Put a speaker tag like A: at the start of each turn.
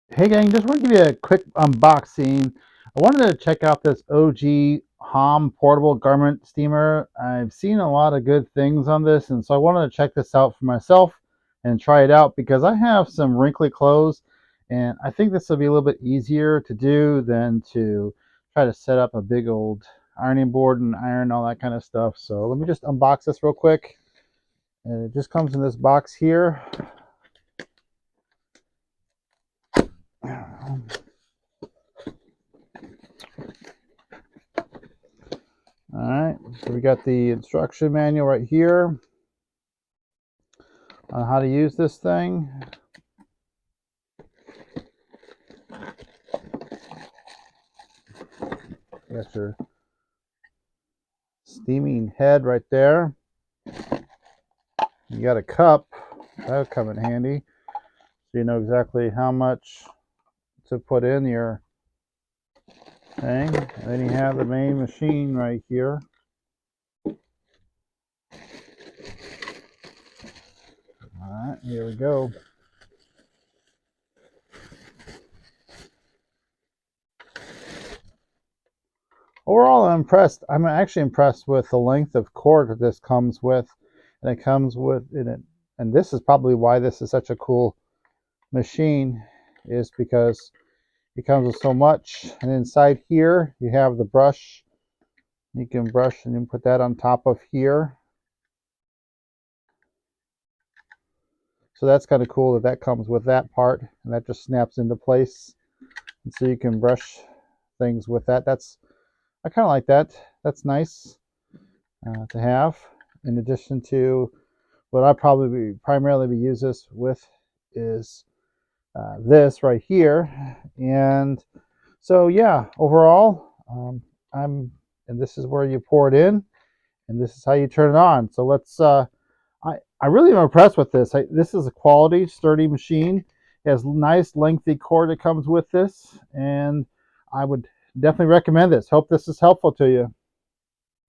A: Hey gang, just want to give you a quick unboxing. I wanted to check out this OG Hom portable garment steamer. I've seen a lot of good things on this, and so I wanted to check this out for myself and try it out because I have some wrinkly clothes, and I think this will be a little bit easier to do than to try to set up a big old ironing board and iron all that kind of stuff. So let me just unbox this real quick. And it just comes in this box here. All right, so we got the instruction manual right here on how to use this thing. You got your steaming head right there. You got a cup, that'll come in handy, so you know exactly how much to put in your thing. And then you have the main machine right here. All right, here we go. Overall, I'm impressed. I'm actually impressed with the length of cord that this comes with, and it comes with in it. And this is probably why this is such a cool machine, is because it comes with so much. And inside here, you have the brush. You can brush and then put that on top of here. So that's kind of cool that that comes with that part, and that just snaps into place. And so you can brush things with that. I kind of like that. That's nice to have. In addition to what I probably primarily be use this with is this right here. And so yeah, overall, and this is where you pour it in, and this is how you turn it on. So let's. I really am impressed with this. This is a quality, sturdy machine. It has nice, lengthy cord that comes with this, and I would definitely recommend this. Hope this is helpful to you.